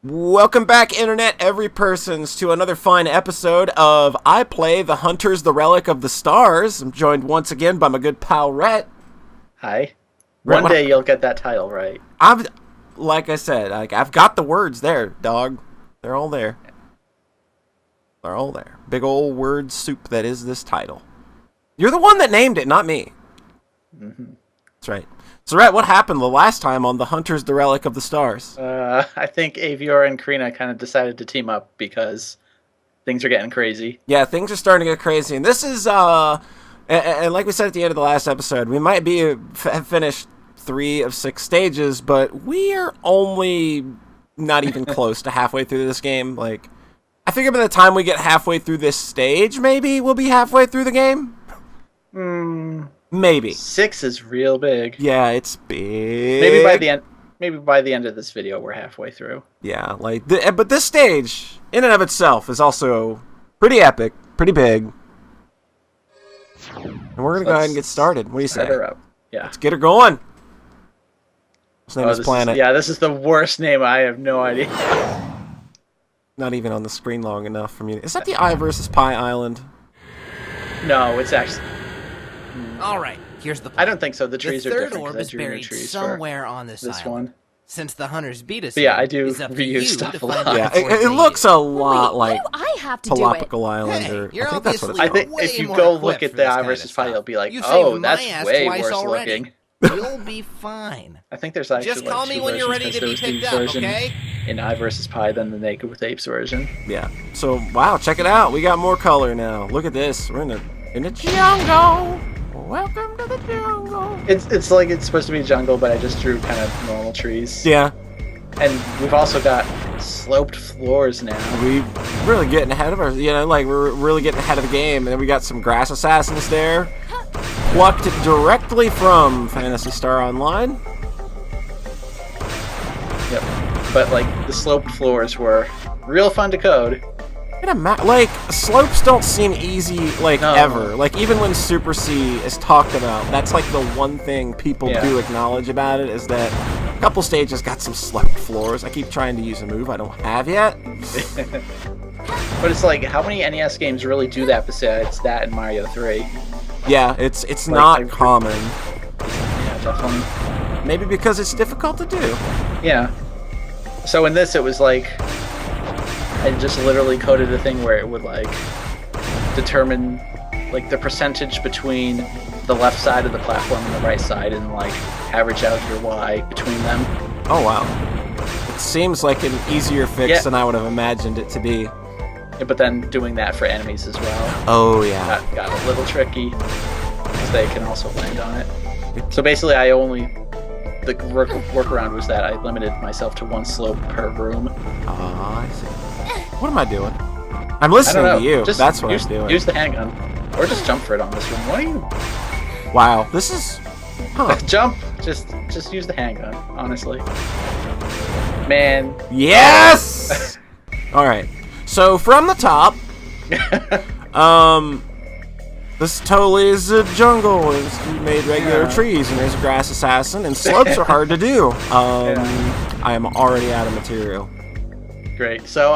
Welcome back, Internet every persons, to another fine episode of I Play the Hunters, the Relic of the Stars. I'm joined once again by my good pal, Rhete. Hi. Rhete, One day you'll get that title right. Like I said, I've got the words there, dog. They're all there. They're all there. Big old word soup that is this title. You're the one that named it, not me. Mm-hmm. That's right. So, Rhete, what happened the last time on the Hunters, the Relic of the Stars? I think Avior and Karina kind of decided to team up because things are getting crazy. Yeah, things are starting to get crazy. And this is, and like we said at the end of the last episode, we might have finished 3 of 6 stages, but we are only not even close to halfway through this game. Like, I figure by the time we get halfway through this stage, maybe we'll be halfway through the game. Maybe 6 is real big. Yeah, it's big. Maybe by the end of this video, we're halfway through. Yeah, like, but this stage, in and of itself, is also pretty epic, pretty big. And we're gonna go ahead and get started. What do you say? Set her up. Yeah. Let's get her going. Let's name this planet. This is the worst name. I have no idea. Not even on the screen long enough for me. Is that the I versus Pi Island? No, it's actually. All right, here's the plan. I don't think so. The trees are different. The third orb is buried somewhere on this island. One. Since the hunters beat us, but yeah, I do reuse stuff a lot. Yeah, it looks a lot like I have to Tropical Island. Hey, or you're I think that's what it's I called. think if you go look at the I versus Pi, you'll be like, oh, that's way worse looking. You'll be fine. I think there's actually just call me when you're ready to be picked up, okay? In I versus Pi than the Naked with Apes version. Yeah. So wow, check it out. We got more color now. Look at this. We're in the jungle. Welcome to the jungle. It's like it's supposed to be jungle, but I just drew kind of normal trees. Yeah. And we've also got sloped floors now. We really getting ahead of we're really getting ahead of the game. And then we got some grass assassins there. Plucked directly from Phantasy Star Online. Yep. But like the sloped floors were real fun to code. Like, slopes don't seem easy, ever. Like, even when Super C is talked about, that's like the one thing people do acknowledge about it, is that a couple stages got some sloped floors. I keep trying to use a move I don't have yet. But it's like, how many NES games really do that besides that and Mario 3? Yeah, it's not common. Yeah, definitely. Maybe because it's difficult to do. Yeah. So in this, it was like, I just literally coded a thing where it would like determine like the percentage between the left side of the platform and the right side, and like average out your Y between them. Oh wow. It seems like an easier fix than I would have imagined it to be. Yeah, but then doing that for enemies as well. Oh yeah. Got a little tricky because they can also land on it. So basically the workaround was that I limited myself to 1 slope per room. Oh, I see. What am I doing? I'm listening to you. That's what I'm doing. Use the handgun. Or just jump for it on this room. What are you... Wow, this is... Huh. Jump! Just use the handgun, honestly. Man. Yes! Alright. So, from the top... this totally is a jungle. It's made regular trees, and there's a grass assassin, and slopes are hard to do. I am already out of material. Great. So,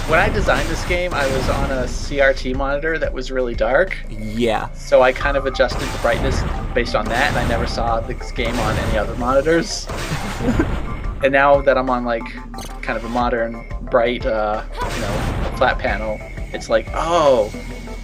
when I designed this game, I was on a CRT monitor that was really dark. Yeah. So I kind of adjusted the brightness based on that, and I never saw this game on any other monitors. And now that I'm on, like, kind of a modern, bright, flat panel, it's like, oh,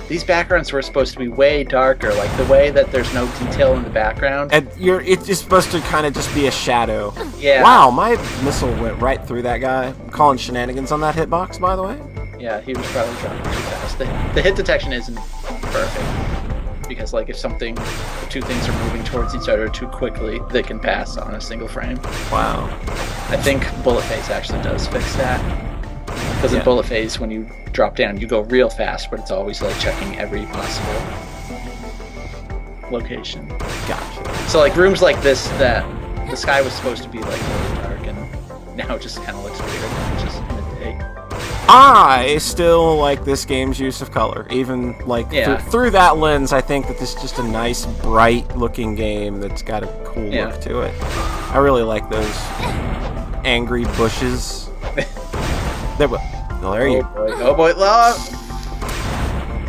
these backgrounds were supposed to be way darker, like the way that there's no detail in the background. And it's supposed to kind of just be a shadow. Yeah. Wow, my missile went right through that guy. I'm calling shenanigans on that hitbox, by the way. Yeah, he was probably dropping too fast. The hit detection isn't perfect, because like if the 2 things are moving towards each other too quickly, they can pass on a single frame. Wow. I think Bullet Phase actually does fix that. Because in Bullet Phase, when you drop down, you go real fast, but it's always like checking every possible location. Gotcha. So like rooms like this, that the sky was supposed to be like really dark, and now it just kind of looks weird. It's just midday. I still like this game's use of color. Even like through that lens, I think that this is just a nice, bright-looking game that's got a cool look to it. I really like those angry bushes. There you go. Oh boy, love.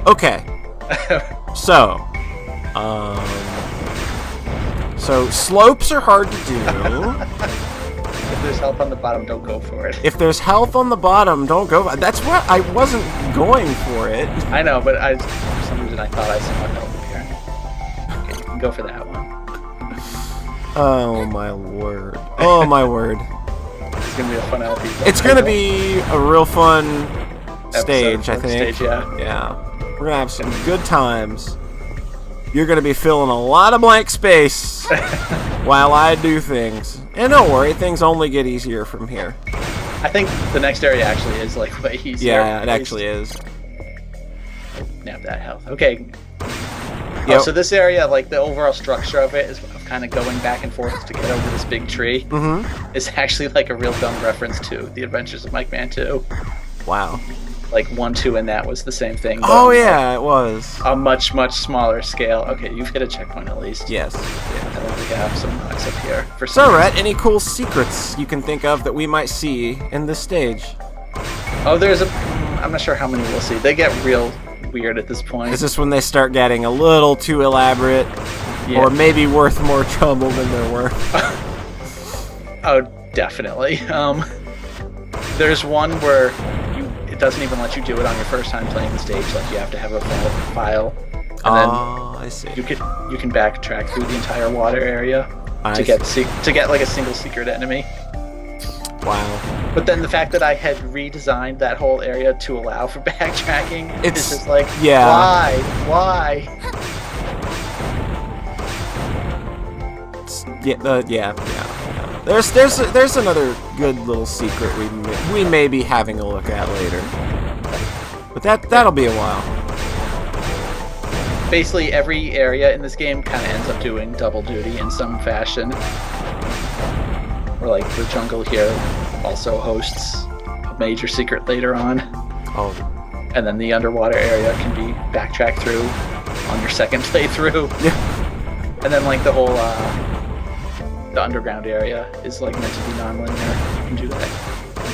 Okay. So slopes are hard to do. If there's health on the bottom, don't go for it. If there's health on the bottom, don't go. That's what I wasn't going for it. I know, but for some reason I thought I saw health here. Okay, you can go for that one. Oh my word. Oh my word. It's gonna be a fun LP. It's gonna be a real fun stage, I think. Stage, yeah. Yeah. We're gonna have some good times. You're gonna be filling a lot of blank space while I do things. And don't worry, things only get easier from here. I think the next area actually is like way easier. Yeah, it actually is. Nab that health. Okay. Yep. Oh, so this area, like the overall structure of it, is kind of going back and forth to get over this big tree. Mm-hmm. It's actually like a real dumb reference to The Adventures of Mike Man 2. Wow. Like 1, 2, and that was the same thing. Oh yeah, it was. A much, much smaller scale. Okay, you've hit a checkpoint at least. Yes. Yeah, and then we have some rocks up here. For So, Rhete, any cool secrets you can think of that we might see in this stage? Oh, I'm not sure how many we'll see. They get real weird at this point. Is this when they start getting a little too elaborate? Yeah. Or maybe worth more trouble than they're worth? Oh, definitely. There's one where it doesn't even let you do it on your first time playing the stage. Like, you have to have a file. And then I see. you can backtrack through the entire water area to get like a single secret enemy. Wow. But then the fact that I had redesigned that whole area to allow for backtracking, it's just like, yeah. Why? Yeah. There's another good little secret we may be having a look at later. But that'll be a while. Basically, every area in this game kind of ends up doing double duty in some fashion. Or like the jungle here also hosts a major secret later on. Oh. And then the underwater area can be backtracked through on your second playthrough. Yeah. And then like the whole the underground area is like meant to be non-linear. You can do that.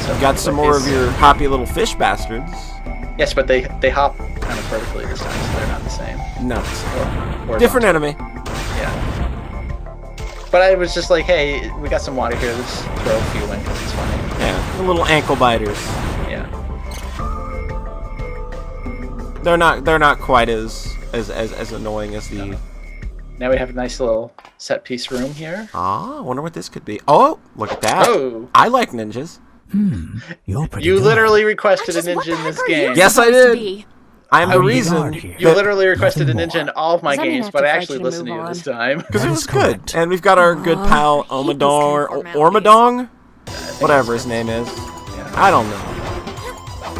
So, got some more of your hoppy little fish bastards. Yes, but they hop kind of vertically this time, so they're not the same. Nuts. Or different enemy. Yeah. But I was just like, hey, we got some water here. Let's throw a few in because it's funny. Yeah, the little ankle biters. Yeah. They're not quite as annoying as the. Now we have a nice little set piece room here. Ah, I wonder what this could be. Oh, look at that. Oh. I like ninjas. You're pretty You good. literally requested a ninja in this game. Yes, I did. I'm the reason. You literally requested a ninja in all of my games, but I actually listened to you this time. Because it was good. And we've got our good pal Ormadong? Whatever his name is. Yeah. I don't know.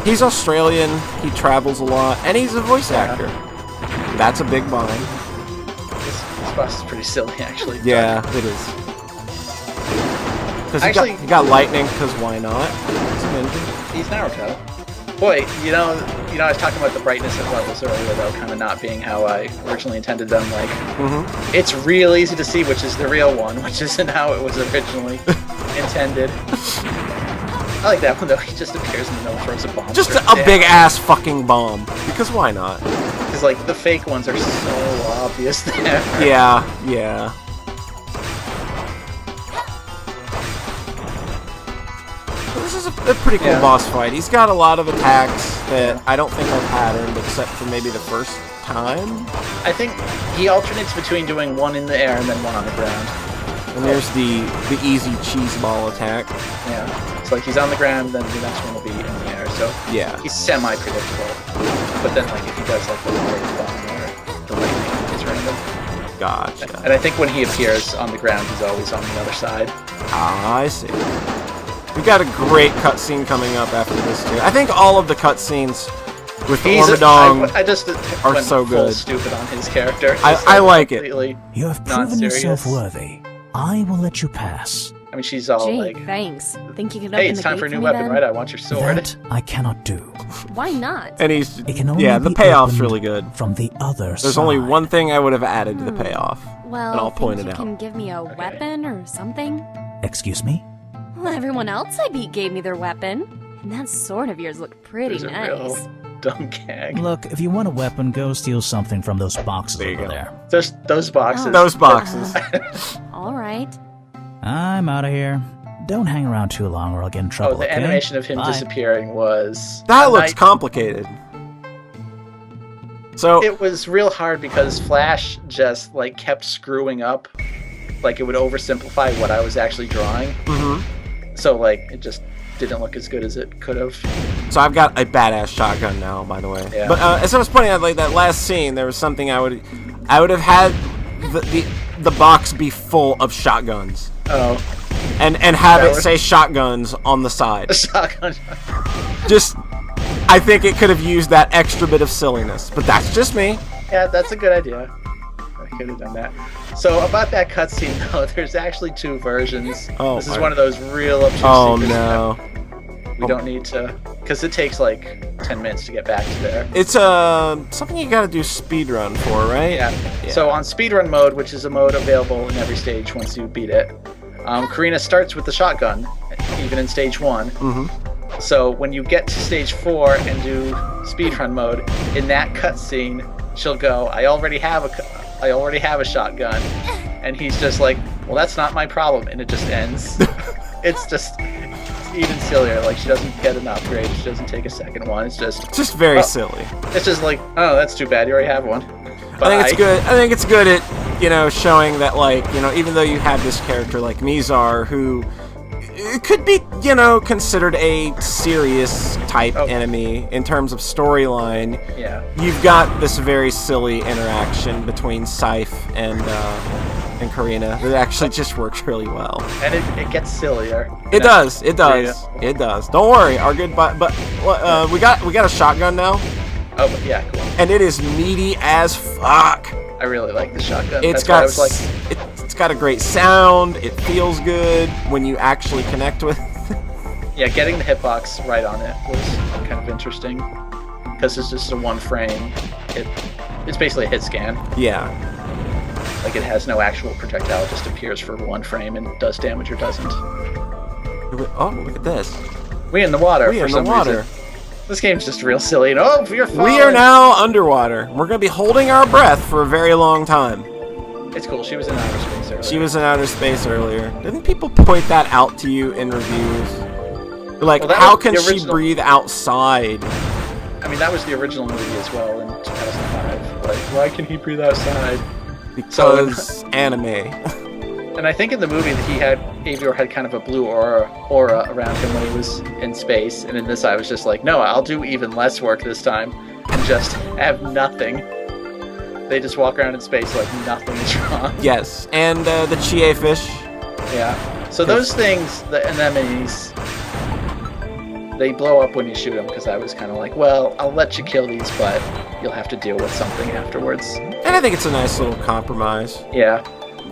He's Australian, he travels a lot, and he's a voice actor. That's a big bomb. This boss is pretty silly, actually. Yeah, it is. Because he got lightning, because why not? He's a ninja. He's Naruto. Boy, you know, I was talking about the brightness of levels earlier, though, kind of not being how I originally intended them. Like, It's real easy to see which is the real one, which isn't how it was originally intended. I like that one, though. He just appears in the middle, throws a bomb. Just a big-ass fucking bomb. Because why not? Because, like, the fake ones are so obvious there. Yeah. This is a pretty cool boss fight. He's got a lot of attacks that I don't think are patterned, except for maybe the first time. I think he alternates between doing one in the air and then one on the ground. And there's the easy cheese ball attack. Yeah. It's like he's on the ground, then the next one will be in the air. So yeah, he's semi-predictable. But then, like, if he does like the water bomb or the lightning, it's random. Gotcha. And I think when he appears on the ground, he's always on the other side. Ah, I see. We got a great cutscene coming up after this too. I think all of the cutscenes with Ormadong are so good. Stupid on his character. I like it. You have proven yourself worthy. I will let you pass. I mean, she's all like, thanks. Think you can hey, it's time for a new weapon, right? I want your sword. That I cannot do. Why not? And he's the payoff's really good. From the other There's only one thing I would have added to the payoff. Well, and I'll point it out. You can give me a weapon or something? Excuse me? Well, everyone else I beat gave me their weapon. That sword of yours looked pretty There's a nice. real dumb gag. Look, if you want a weapon, go steal something from those boxes There you over go. there. Those boxes. Those boxes. All right. I'm out of here. Don't hang around too long or I'll get in trouble, the okay? animation of him Bye. disappearing was... That looks complicated. So It was real hard because Flash just like kept screwing up. Like it would oversimplify what I was actually drawing. So like it just didn't look as good as it could have. So I've got a badass shotgun now, by the way. Yeah. But as I was pointing out, like that last scene, there was something I would have had the box be full of shotguns. Oh, And have That it was- say shotguns on the side. a shotgun. Just, I think it could have used that extra bit of silliness, but that's just me. Yeah, that's a good idea. I could have done that. So about that cutscene though, there's actually 2 versions. Oh, this is my- one of those real obtuse Oh secrets no. that we don't need to, because it takes like 10 minutes to get back to there. It's something you gotta do speedrun for, right? Yeah. So on speedrun mode, which is a mode available in every stage once you beat it, Karina starts with the shotgun, even in stage 1. So when you get to stage 4 and do speedrun mode, in that cutscene, she'll go, I already have a shotgun, and he's just like, well, that's not my problem, and it just ends. It's just even sillier. Like she doesn't get an upgrade, she doesn't take a second one. It's just Very silly. It's just like, oh, that's too bad. You already have one. I think it's good. I think it's good at showing that, like, even though you have this character like Mizar, who could be considered a serious type enemy in terms of storyline. Yeah. You've got this very silly interaction between Scythe and Karina that actually just works really well. And it gets sillier. It does. It does. Yeah. It does. Don't worry. Our good but we got a shotgun now, Oh, but yeah, cool. and it is meaty as fuck. I really like the shotgun. It's That's why I got was like, it's got a great sound. It feels good when you actually connect with. yeah, getting the hitbox right on it was kind of interesting because it's just a 1 frame. It's basically a hit scan. Yeah. Like it has no actual projectile; it just appears for 1 frame and does damage or doesn't. Oh, look at this. We in the water We for in the some water. reason. This game's just real silly. And, oh, you're falling. We are now underwater. We're gonna be holding our breath for a very long time. It's cool. She was in outer space earlier. She was in outer space earlier. Didn't people point that out to you in reviews? Like, Well, that how was can the she original- breathe outside? I mean, that was the original movie as well in 2005. Like, why can he breathe outside? Because anime. And I think in the movie that Avior had kind of a blue aura around him when he was in space, and in this I was just like, no, I'll do even less work this time and just have nothing. They just walk around in space like nothing is wrong. Yes, and the Chie fish. Yeah. So those things, the anemones, they blow up when you shoot them, because I was kind of like, well, I'll let you kill these, but you'll have to deal with something afterwards. And I think it's a nice little compromise. Yeah.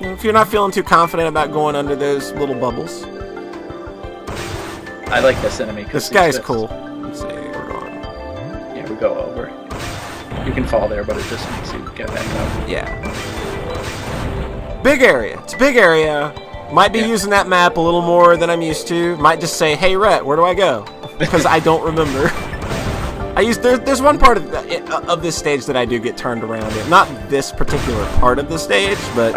If you're not feeling too confident about going under those little bubbles. I like this enemy. This guy's cool. Let's see, we're going. Yeah, we go over. You can fall there, but it just makes you get back up. Yeah. Big area. It's a big area. Might be using that map a little more than I'm used to. Might just say, hey, Rhete, where do I go? Because I don't remember. There's one part of this stage that I do get turned around in. Not this particular part of the stage, but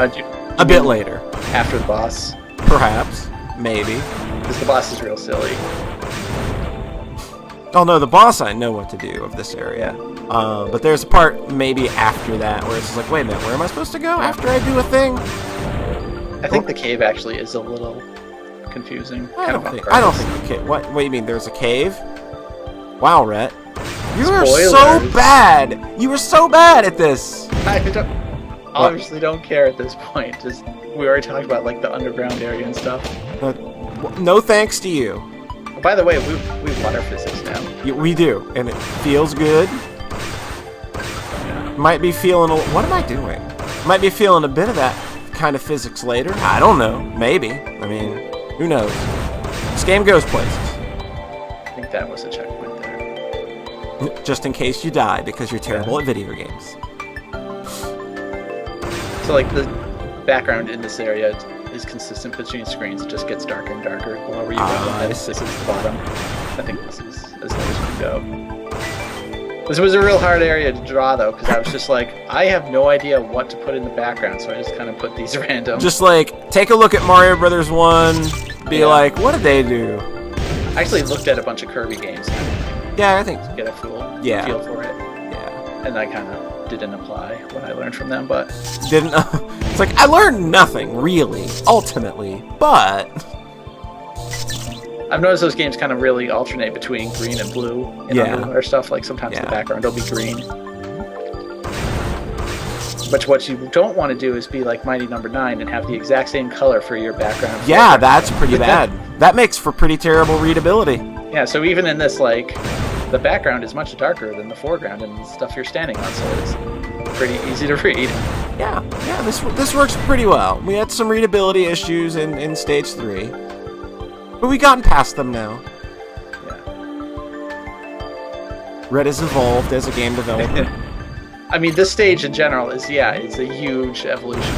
a bit later. After the boss. Perhaps. Maybe. Because the boss is real silly. Oh no, the boss I know what to do of this area. But there's a part maybe after that where it's just like, wait a minute, where am I supposed to go after I do a thing? I think the cave actually is a little confusing. I don't think the cave. What do you mean? There's a cave? Wow, Rhete. You are so Spoilers. bad. You were so bad at this. I obviously don't care at this point. Just we already talked about like the underground area and stuff. No thanks to you. By the way, we have water physics now. We do, and it feels good. Might be feeling what am I doing? Might be feeling a bit of that kind of physics later. I don't know. Maybe. I mean, who knows? This game goes places. I think that was a checkpoint there. Just in case you die because you're terrible at video games. So like the background in this area is consistent between screens. It just gets darker and darker the lower you go. This is the bottom. I think this is as low as we can go. This was a real hard area to draw, though, because I was just like, I have no idea what to put in the background, so I just kind of put these random. Just like, take a look at Mario Brothers 1, be like, what did they do? I actually looked at a bunch of Kirby games. Yeah, I think. To get a feel for it. Yeah. And I kind of didn't apply what I learned from them, but... Didn't... It's like, I learned nothing, really, ultimately, but... I've noticed those games kind of really alternate between green and blue in other stuff. Like sometimes the background will be green. But what you don't want to do is be like Mighty Number 9 and have the exact same color for your background. Yeah, that's pretty bad. That makes for pretty terrible readability. Yeah, so even in this, like, the background is much darker than the foreground and the stuff you're standing on, so it's pretty easy to read. Yeah, this works pretty well. We had some readability issues in Stage 3. But we've gotten past them now. Yeah. Rhete has evolved as a game developer. I mean, this stage in general is a huge evolution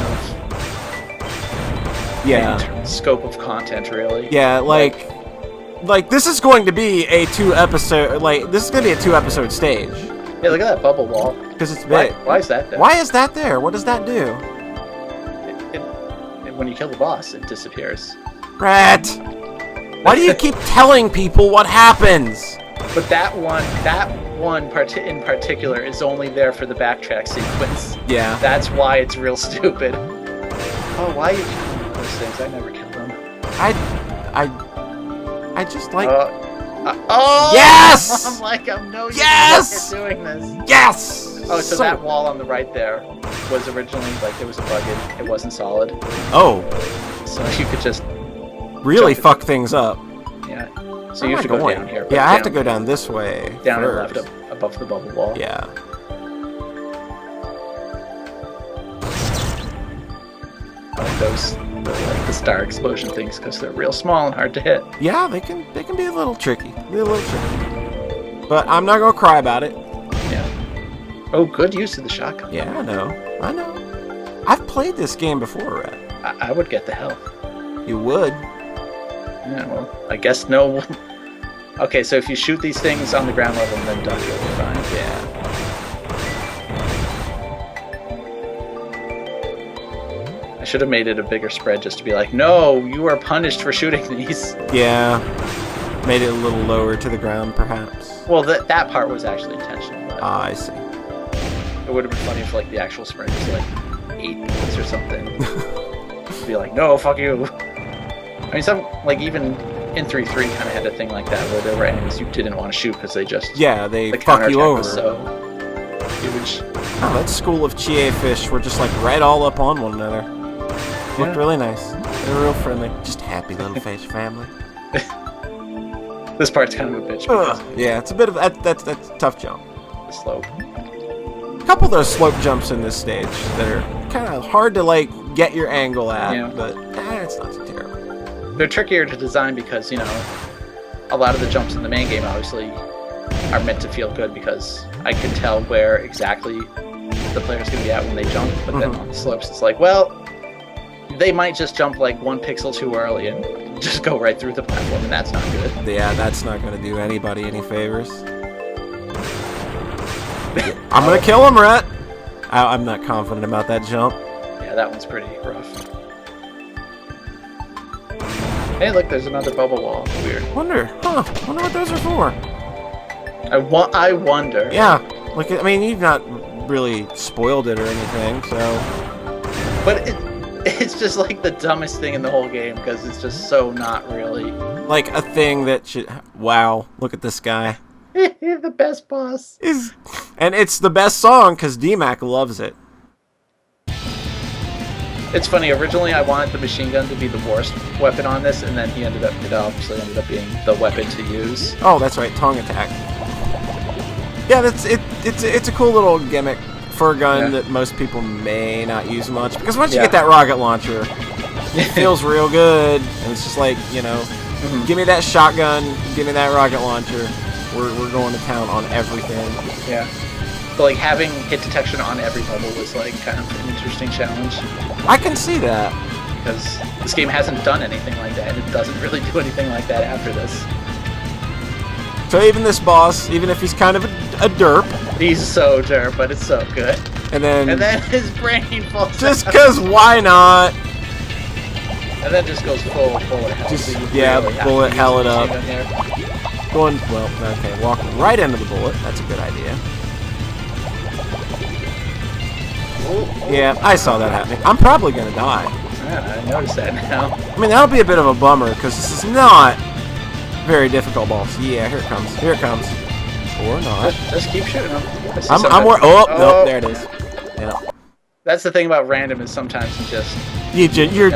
of scope of content, really. Yeah, like this is going to be a 2-episode stage. Yeah, look at that bubble wall. Because it's big. Why is that there? Why is that there? What does that do? When you kill the boss, it disappears. Rhete! Why do you keep telling people what happens? But that one in particular is only there for the backtrack sequence. Yeah. That's why it's real stupid. Oh, why are you killing those things? I never killed them. I just like... oh! Yes! I'm like, I'm no yes! You're doing this. Yes! Oh, so that wall on the right there was originally, like, there was a bug in it wasn't solid. Oh. So you could just... really fuck things up. Yeah. So you should go down here. Yeah, I have to go down this way. Down first. and left above the bubble wall. Yeah. I like those, the star explosion things because they're real small and hard to hit. Yeah, they can be a little tricky. But I'm not gonna cry about it. Yeah. Oh, good use of the shotgun. Yeah, I know. I've played this game before, Rhete. I would get the health. You would. Yeah, well, I guess no. Okay, so if you shoot these things on the ground level, then duck, you'll be fine. Yeah. I should have made it a bigger spread just to be like, no, you are punished for shooting these. Yeah. Made it a little lower to the ground, perhaps. Well, that part was actually intentional. I see. It would have been funny if, like, the actual spread was like 8 points or something. Be like, no, fuck you. I mean, some, like, even in 3-3 kind of had a thing like that, where there were enemies you didn't want to shoot because they just... Yeah, they fuck you over. Was so huge. Oh, that school of Chie fish were just, like, right all up on one another. Looked really nice. They were real friendly. Just happy little fish family. This part's kind of a bitch. Yeah, it's a bit of... That's a tough jump. The slope. A couple of those slope jumps in this stage that are kind of hard to, like, get your angle at, but it's not too terrible. They're trickier to design because, you know, a lot of the jumps in the main game obviously are meant to feel good because I can tell where exactly the player's going to be at when they jump, but then on the slopes it's like, well, they might just jump like 1 pixel too early and just go right through the platform, and that's not good. Yeah, that's not going to do anybody any favors. I'm going to kill him, Rhete! I'm not confident about that jump. Yeah, that one's pretty rough. Hey, look, there's another bubble wall. Weird. Wonder what those are for. I wonder. Yeah, like, I mean, you've not really spoiled it or anything, so... But it's just like the dumbest thing in the whole game, because it's just so not really... Like a thing that should... Wow, look at this guy. The best boss. And it's the best song, because D-Mac loves it. It's funny, originally I wanted the machine gun to be the worst weapon on this, and then it obviously ended up being the weapon to use. Oh, that's right, tongue attack. Yeah, it's a cool little gimmick for a gun that most people may not use much, because once you get that rocket launcher, it feels real good, and it's just like, you know, give me that shotgun, give me that rocket launcher, we're going to town on everything. Yeah. But like having hit detection on every bubble was like kind of an interesting challenge. I can see that. because this game hasn't done anything like that, and it doesn't really do anything like that after this. So even this boss, even if he's kind of a derp, he's so derp, but it's so good. And then his brain falls just out. because why not? And then just goes full of hell. Just, so yeah, really bullet hell it up. Here. Going, well, okay, walking right into the bullet. That's a good idea. Ooh. Yeah, I saw that happening. I'm probably going to die. Yeah, I noticed that now. I mean, that'll be a bit of a bummer, because this is not very difficult boss. Yeah, here it comes. Here it comes. Or not. Just keep shooting them. I'm more. Oh, nope, there it is. Yeah. That's the thing about random is sometimes you're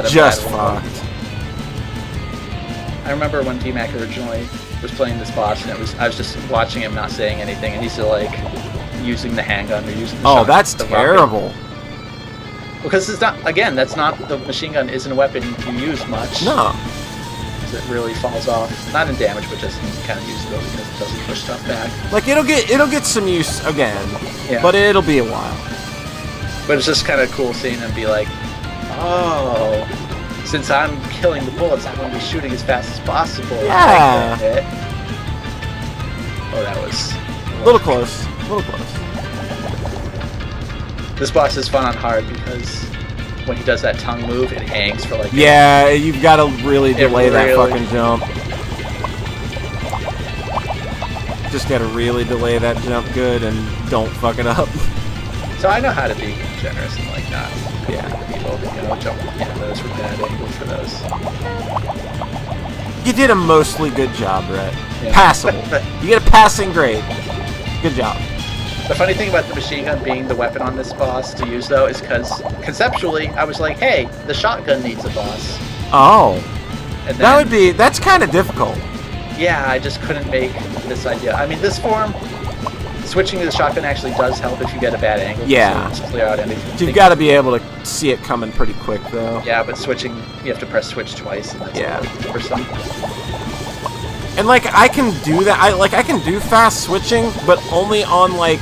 just fucked. I remember when T-Mac originally was playing this boss, and I was just watching him not saying anything, and he's still like using the handgun or using the shotgun. Oh, that's terrible. Rocket. Because it's not, again, that's not, the machine gun isn't a weapon you use much. No. It really falls off. Not in damage, but just kind of usable because it doesn't push stuff back. Like it'll get some use again, yeah. But it'll be a while. But it's just kind of cool seeing him be like, oh, since I'm killing the bullets, I'm going to be shooting as fast as possible. Yeah. Oh, that was a little close. A little close. This boss is fun on hard because when he does that tongue move, it hangs for like... Yeah, you've got to really delay that fucking jump. Just got to really delay that jump good and don't fuck it up. So I know how to be generous and like not... Yeah. People, you know, jump those for bad angles for those. You did a mostly good job, Rhete. Yeah. Passable. You get a passing grade. Good job. The funny thing about the machine gun being the weapon on this boss to use, though, is because conceptually, I was like, hey, the shotgun needs a boss. Oh. And then, that's kind of difficult. Yeah, I just couldn't make this idea. I mean, this form, switching to the shotgun actually does help if you get a bad angle. Yeah. To clear out anything. You've got to be able to see it coming pretty quick, though. Yeah, but switching, you have to press switch twice, and that's for some. And like I can do that. I can do fast switching, but only on like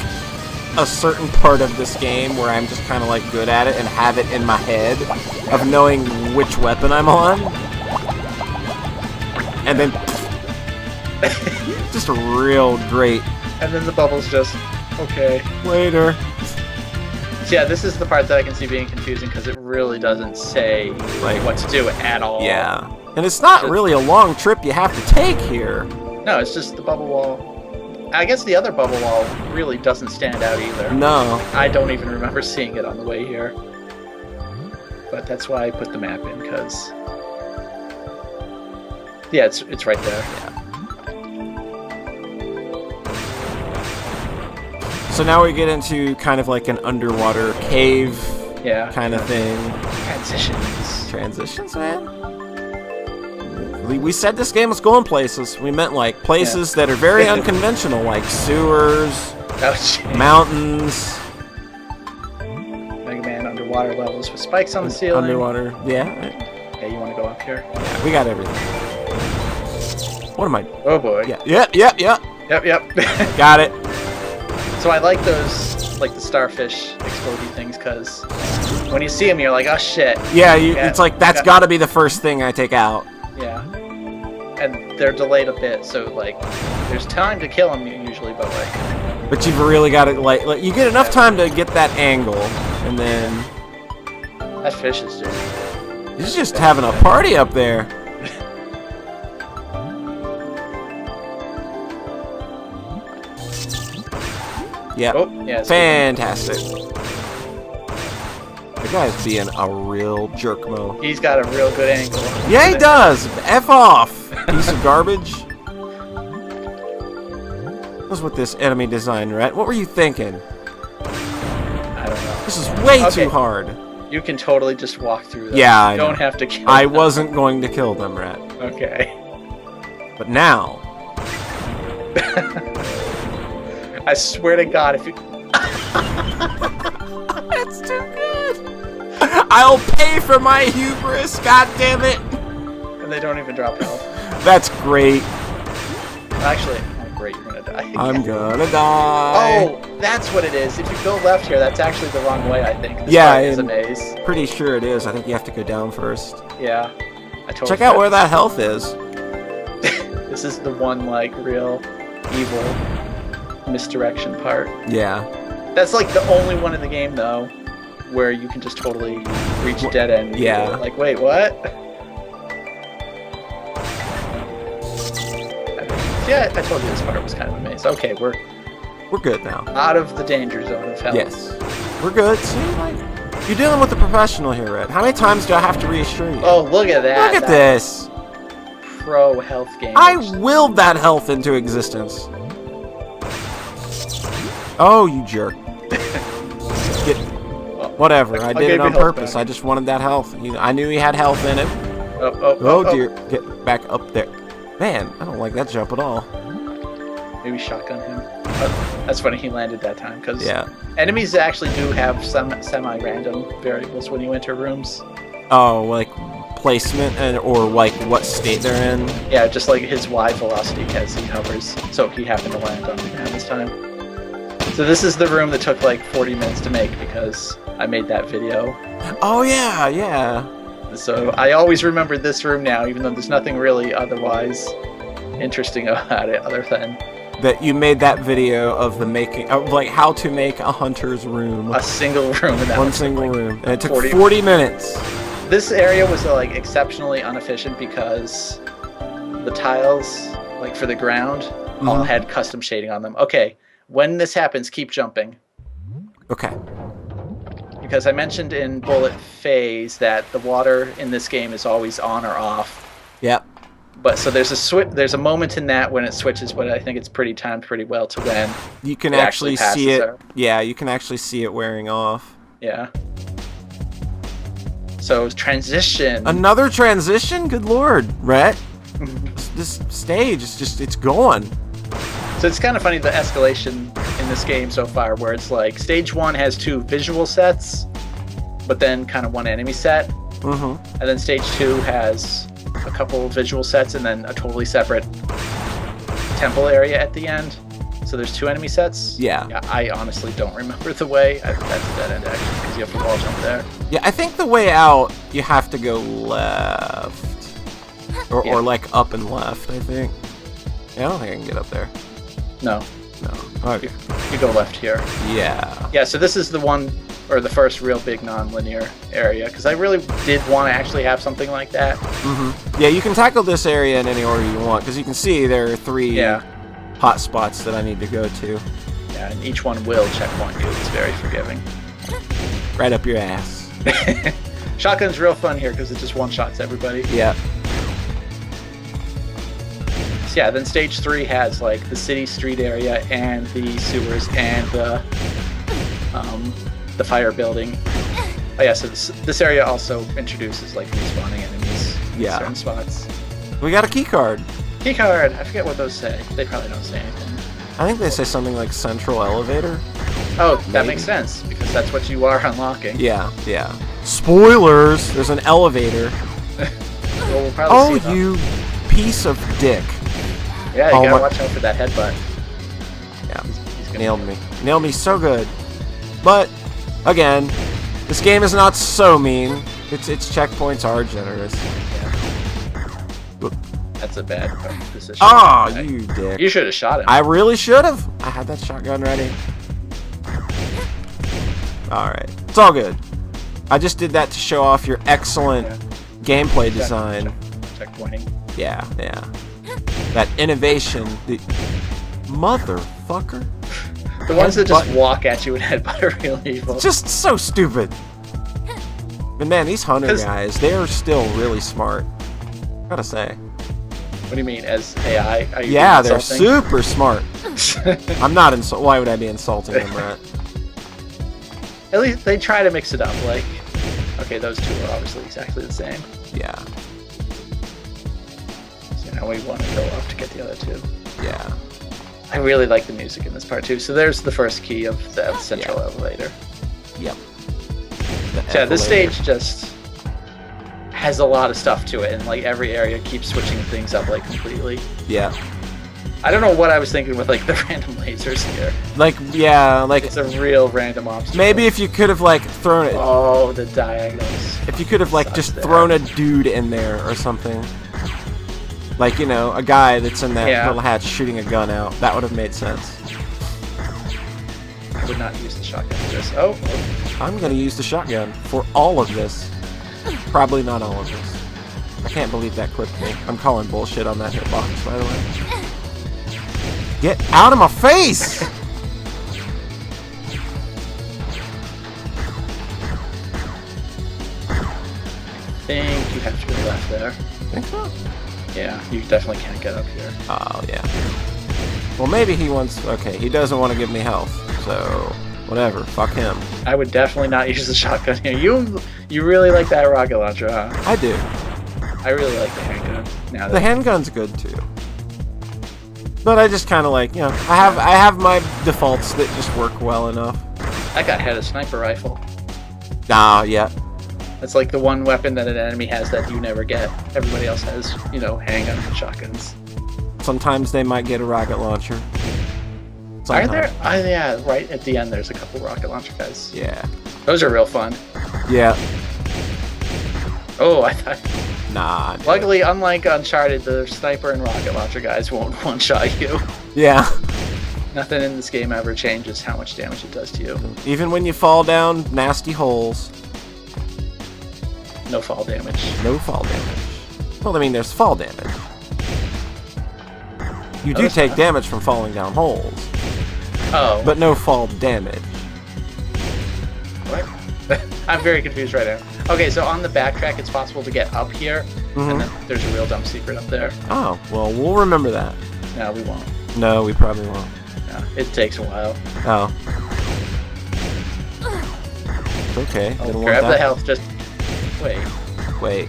a certain part of this game where I'm just kind of like good at it and have it in my head of knowing which weapon I'm on. And then just real great. And then the bubbles just okay. Later. So yeah, this is the part that I can see being confusing because it really doesn't say like what to do at all. Yeah. And it's not really a long trip you have to take here. No, it's just the bubble wall. I guess the other bubble wall really doesn't stand out either. No. I don't even remember seeing it on the way here. But that's why I put the map in, because... Yeah, it's right there. Yeah. So now we get into kind of like an underwater cave kind of thing. Transitions, man. We said this game was going places. We meant like places that are very unconventional, like sewers, mountains. Mega Man underwater levels with spikes on the ceiling. Underwater, yeah. Yeah, you want to go up here? Yeah, we got everything. What am I? Oh boy. Yeah. Yep. Got it. So I like those, like the starfish explodey things, because when you see them, you're like, oh shit. Yeah, it's like that's got to be the first thing I take out. Yeah. And they're delayed a bit, so like, there's time to kill them usually, but like... But you've really got to, like you get enough time to get that angle, and then... That fish is just... He's just having a party up there. Yep. Oh, yeah, fantastic. The guy's being a real jerk-mo. He's got a real good angle. Yeah, he does. F off, piece of garbage. What's with this enemy design, Rhete? What were you thinking? I don't know. This is way too hard. You can totally just walk through them. Yeah, you don't have to kill them. I wasn't going to kill them, Rhete. Okay. But now... I swear to God, if you... That's too good! I'll pay for my hubris, goddammit! And they don't even drop health. That's great. Actually, oh great, you're gonna die. I'm gonna die. Oh! That's what it is. If you go left here, that's actually the wrong way, I think. This Yeah, part is a maze. Pretty sure it is. I think you have to go down first. Yeah. I totally Check out where that health is. This is the one, like, real evil misdirection part. Yeah. That's, like, the only one in the game, though, where you can just totally reach a dead end. Yeah. Like, wait, what? Yeah, I told you this part was kind of a maze. Okay, we're good now. out of the danger zone of hell. Yes. We're good. See, like, you're dealing with a professional here, Rhete. How many times do I have to reassure you? Oh, look at that. Look at this. Pro health game. I willed that health into existence. Oh, you jerk. Whatever. I did it on purpose. I just wanted that health. I knew he had health in it. Oh, dear. Get back up there. Man, I don't like that jump at all. Maybe shotgun him. Oh, that's funny, he landed that time, because enemies actually do have some semi-random variables when you enter rooms. Oh, like placement or like what state they're in? Yeah, just like his Y velocity as he hovers. So he happened to land on the ground this time. So this is the room that took like 40 minutes to make because I made that video. Oh, yeah. So I always remember this room now, even though there's nothing really otherwise interesting about it other than that you made that video of the making of like how to make a hunter's room. A single room in that one single room. And it took 40 minutes. This area was like exceptionally inefficient because the tiles, like for the ground, all had custom shading on them. Okay, when this happens, keep jumping. Okay. Because I mentioned in Bullet Phase that the water in this game is always on or off. Yep. But so there's a moment in that when it switches, but I think it's pretty timed pretty well to when you can actually see it. Yeah, you can actually see it wearing off. Yeah. So transition. Another transition? Good lord, Rhete. This stage is just, it's going. So it's kind of funny, the escalation in this game so far, where it's like stage 1 has 2 visual sets, but then kind of one enemy set. And then stage 2 has a couple visual sets and then a totally separate temple area at the end. So there's 2 enemy sets. Yeah, I honestly don't remember the way. That's a dead end actually, because you have to wall jump there. Yeah, I think the way out, you have to go left. Or like up and left, I think. Yeah, I don't think I can get up there. No. Okay. You go left here. Yeah. Yeah, so this is the one, or the first real big non-linear area, because I really did want to actually have something like that. Yeah, you can tackle this area in any order you want, because you can see there are 3 hot spots that I need to go to. Yeah, and each one will checkpoint you. It's very forgiving. Right up your ass. Shotgun's real fun here, because it just one-shots everybody. Yeah. So yeah, then stage 3 has like the city street area and the sewers and the fire building. Oh yeah, so this area also introduces like respawning enemies in certain spots. We got a key card. Key card. I forget what those say. They probably don't say anything. I think they say something like central elevator. Oh, that makes sense because that's what you are unlocking. Yeah. Spoilers. There's an elevator. Well, we'll probably see you piece of dick. Yeah, you gotta watch out for that headbutt. Yeah, he's gonna nailed me. Nailed me so good. But again, this game is not so mean. Its checkpoints are generous. Yeah. That's a bad position. Oh, you dick. You should have shot him. I really should have. I had that shotgun ready. Alright. It's all good. I just did that to show off your excellent gameplay design. Checkpointing. Yeah. That innovation. Motherfucker. The ones that just walk at you and headbutt are really evil. Just so stupid. But man, these hunter guys, they are still really smart. Gotta say. What do you mean, as AI? Are you they're super smart. I'm not insulting. Why would I be insulting them, right? At least they try to mix it up. Like, okay, those 2 are obviously exactly the same. Yeah. So now we want to go up to get the other 2. Yeah. I really like the music in this part too. So there's the first key of the central elevator. Yep. Yeah, this stage just has a lot of stuff to it, and like every area keeps switching things up like completely. Yeah. I don't know what I was thinking with like the random lasers here. Like, yeah, like It's a real random obstacle. maybe if you could have like thrown it. Oh, the diagonals. If you could have like Suck just there. thrown a dude in there or something. Like, you know, a guy that's in that Yeah. little hatch shooting a gun out. That would have made sense. I would not use the shotgun for this. Oh, I'm gonna use the shotgun for all of this. Probably not all of this. I can't believe that clipped me. I'm calling bullshit on that hitbox, by the way. Get out of my face! I think you have to go left there. Think so? Yeah, you definitely can't get up here. Oh, yeah. Well, maybe he wants... Okay, he doesn't want to give me health, so... Whatever, fuck him. I would definitely not use the shotgun here. You really like that rocket launcher, huh? I do. I really like the handgun. Now The that handgun's good, too. But I just kind of like, you know... I have my defaults that just work well enough. that guy had a sniper rifle. Ah, yeah. That's like the one weapon that an enemy has that you never get. Everybody else has, you know, handguns and shotguns. Sometimes they might get a rocket launcher. Are there? Sometimes. Yeah, right at the end there's a couple rocket launcher guys. Yeah. Those are real fun. Yeah. Oh, I thought... Nah. dude. Luckily, unlike Uncharted, the sniper and rocket launcher guys won't one-shot you. Yeah. Nothing in this game ever changes how much damage it does to you. Even when you fall down nasty holes, No fall damage. no fall damage. Well, I mean, there's fall damage. You do that's take fine. damage from falling down holes, Oh, but no fall damage. what? I'm very confused right now. Okay, so on the backtrack, it's possible to get up here, and then there's a real dumb secret up there. Oh, well, we'll remember that. No, we won't. No, we probably won't. No, it takes a while. Oh. Okay. Oh, didn't want grab the that. health. Just wait. Wait.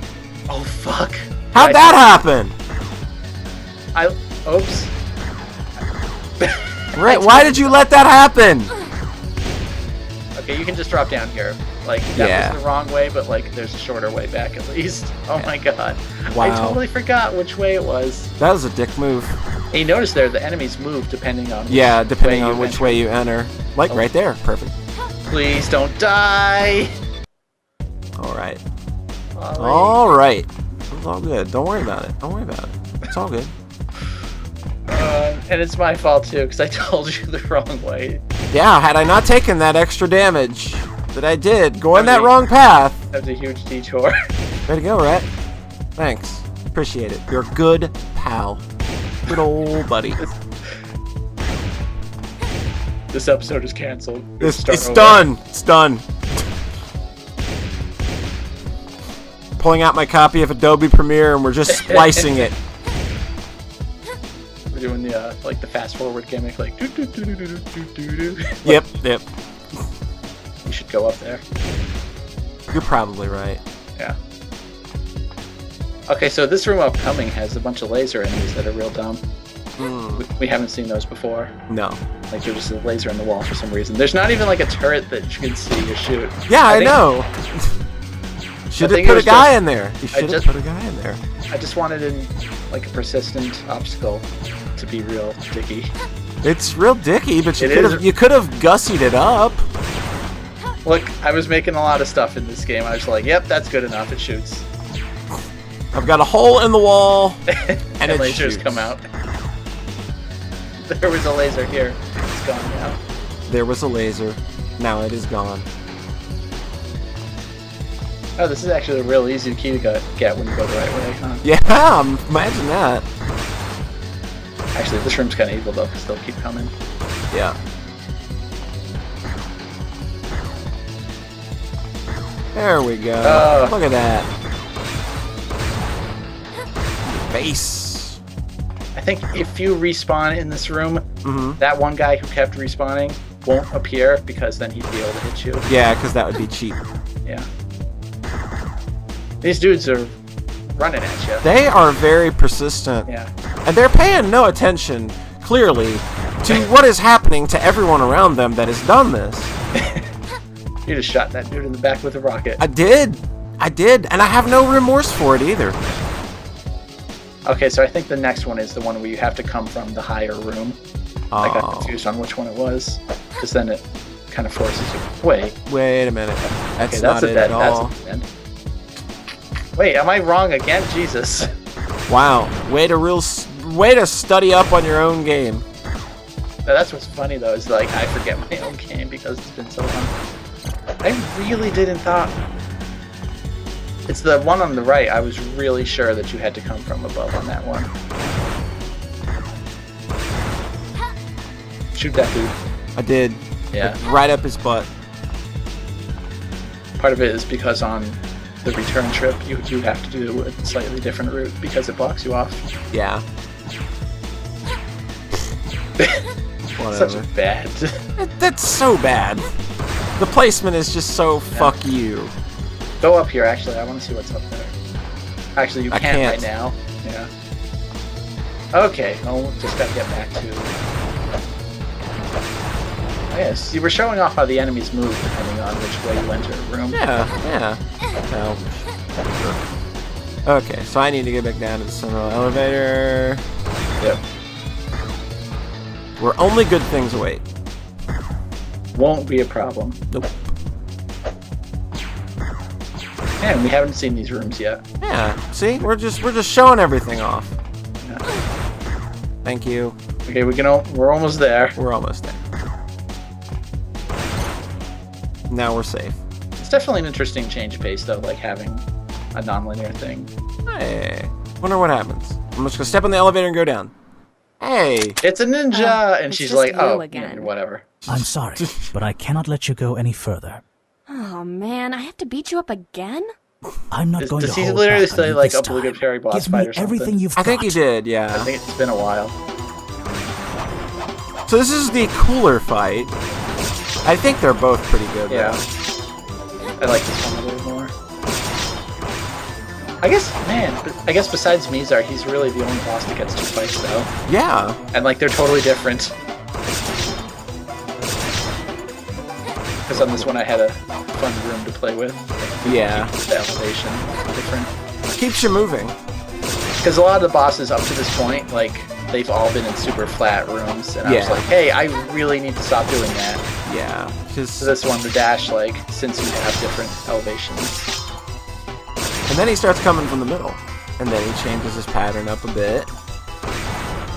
Oh fuck! How'd that happen? Oops. Why did you let that happen? Okay, you can just drop down here. Like that Yeah. was the wrong way, but like there's a shorter way back at least. Oh my god! Wow. I totally forgot which way it was. That was a dick move. And you notice there the enemies move depending on Yeah, depending way on you which enter. way you enter. Like Oh. right there. Perfect. Please don't die. Alright. Ollie. Alright. It's all good. Don't worry about it. Don't worry about it. It's all good. And it's my fault too, because I told you the wrong way. Yeah, had I not taken that extra damage that I did, going that Okay. wrong path. That was a huge detour. Way to go, Rhete. Thanks. Appreciate it. You're a good pal. Good old buddy. This episode is canceled. It's over. done. It's done. Pulling out my copy of Adobe Premiere and we're just splicing it. We're doing the like the fast forward gimmick, like do do do do do do do do. Yep, yep. You should go up there. You're probably right. Yeah. Okay, so this room upcoming has a bunch of laser enemies that are real dumb. We haven't seen those before. No. Like there's just a laser in the wall for some reason. There's not even like a turret that you can see or shoot. Yeah, I think- know. Should have think it put a was guy just- in there. You should have just- put a guy in there. I just wanted in like a persistent obstacle to be real dicky. It's real dicky, but It is. you could have gussied it up. Look, I was making a lot of stuff in this game. I was like, yep, that's good enough. It shoots. I've got a hole in the wall, And it lasers shoots. come out. There was a laser here. It's gone now. There was a laser. Now it is gone. Oh, this is actually a real easy key to get when you go the right way, huh? Yeah, imagine that. Actually, this room's kind of evil though, because they'll keep coming. Yeah. There we go. Oh. Look at that. Face. I think if you respawn in this room, Mm-hmm. that one guy who kept respawning won't appear because then he'd be able to hit you. Yeah, because that would be cheap. Yeah. These dudes are running at you. They are very persistent. Yeah. And they're paying no attention, clearly, to what is happening to everyone around them that has done this. You just shot that dude in the back with a rocket. I did. And I have no remorse for it either. Okay, so I think the next one is the one where you have to come from the higher room. I got confused on which one it was, because then it kind of forces you. Wait a minute. That's Okay, not it at all. That's a bed. Wait, am I wrong again? Jesus. Wow. Way to study up on your own game. Now, that's what's funny though, is like I forget my own game because it's been so long. I really didn't thought. It's the one on the right. I was really sure that you had to come from above on that one. Shoot that dude. I did. Yeah. Right up his butt. Part of it is because on the return trip, you have to do a slightly different route because it blocks you off. Yeah. Such a bad. That's so bad. The placement is just so fuck you. Go up here, actually. I want to see what's up there. Actually, you can't right now. Yeah. Okay, well, just gotta get back to... Oh, yeah, see, we're showing off how the enemies move depending on which way you enter a room. Yeah. No. Okay, so I need to get back down to the central elevator. Yep. Where only good things await. Won't be a problem. Nope. Man, we haven't seen these rooms yet. Yeah, see? We're just showing everything off. Yeah. Thank you. Okay, we're almost there. We're almost there. Now we're safe. It's definitely an interesting change of pace, though, like having a non-linear thing. Hey, wonder what happens. I'm just gonna step on the elevator and go down. Hey, it's a ninja, and it's she's just like, you "Oh, again." yeah, whatever." I'm sorry, but I cannot let you go any further. Oh man, I have to beat you up again? I'm not going to Does he hold literally back on say you like this obligatory time. boss Give fight me or something? everything you've got. I think he did, I yeah. think it's been a while. So this is the cooler fight. I think they're both pretty good. Yeah. though. I like this one a little more. I guess besides Mizar, he's really the only boss that gets two fights, though. Yeah. And, like, they're totally different. Because on this one I had a fun room to play with. Yeah. The elevation different. Keeps you moving. Because a lot of the bosses up to this point, like, they've all been in super flat rooms. And I was Yeah. like, hey, I really need to stop doing that. Yeah. So Just, this one, the dash, like, since you have different elevations. and then he starts coming from the middle. And then he changes his pattern up a bit.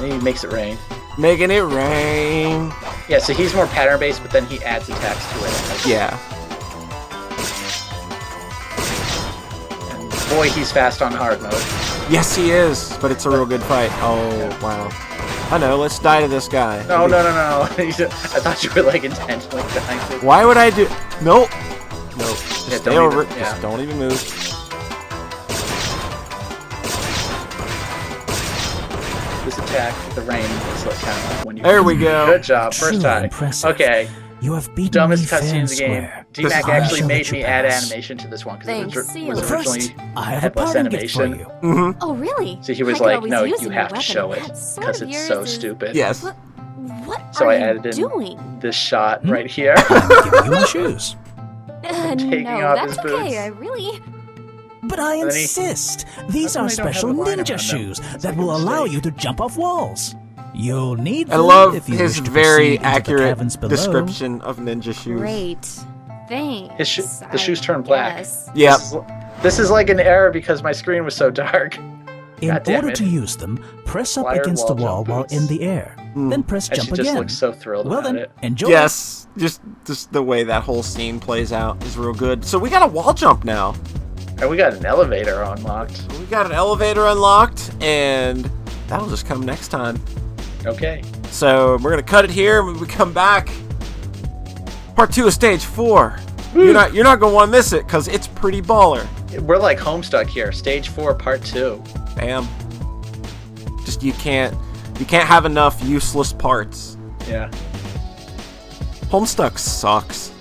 And he makes it rain. Making it rain. Yeah, so he's more pattern-based, but then he adds attacks to it. Yeah. And boy, he's fast on hard mode. Yes, he is. But it's a real good fight. Oh, wow. I know. Let's die to this guy. No. I thought you were, like, intentionally dying to... Why would I do... Nope. Nope. Just Yeah, stay don't over it. even- Just yeah. don't even move. This attack, the rain, is like kind of like when you... There we go. Good job, first Truly time. impressive. Okay, You have beaten dumbest me fair cutscene in and the game. square. DMAC I'll actually show made that me you add pass. animation to this one because Thanks, it see you was later. First, originally I have a headless parting gift for animation. you. Mm-hmm. Oh really? So he was I could like, always no, use you a new have to weapon. show it That sort because of it's yours so is- Yes. stupid. What So are I you added in doing? this shot right here. I'm giving you my shoes. taking No, off that's his boots. okay. I really... But I And then he- insist. These How are come they don't have special a line ninja around them? shoes That's that like a will allow mistake. you to jump off walls. You'll need I them love if you his wish to very proceed into the accurate caverns below. description of ninja shoes. Great. Thanks. The shoes turn black. Yes. Yep. This is like an error because my screen was so dark. In God damn order it. to use them, press up Wired against the wall wall jump while boots. in the air. Then press And jump she just again. looks so thrilled Well about then, it. enjoy. Yes. Just the way that whole scene plays out is real good. So we got a wall jump now. And we got an elevator unlocked. We got an elevator unlocked, and that'll just come next time. Okay. So we're gonna cut it here. When we come back, part 2 of stage 4. You're not gonna want to miss it because it's pretty baller. We're like homestuck here. Stage 4, part 2. Bam. Just you can't have enough useless parts. Yeah. Homestuck sucks.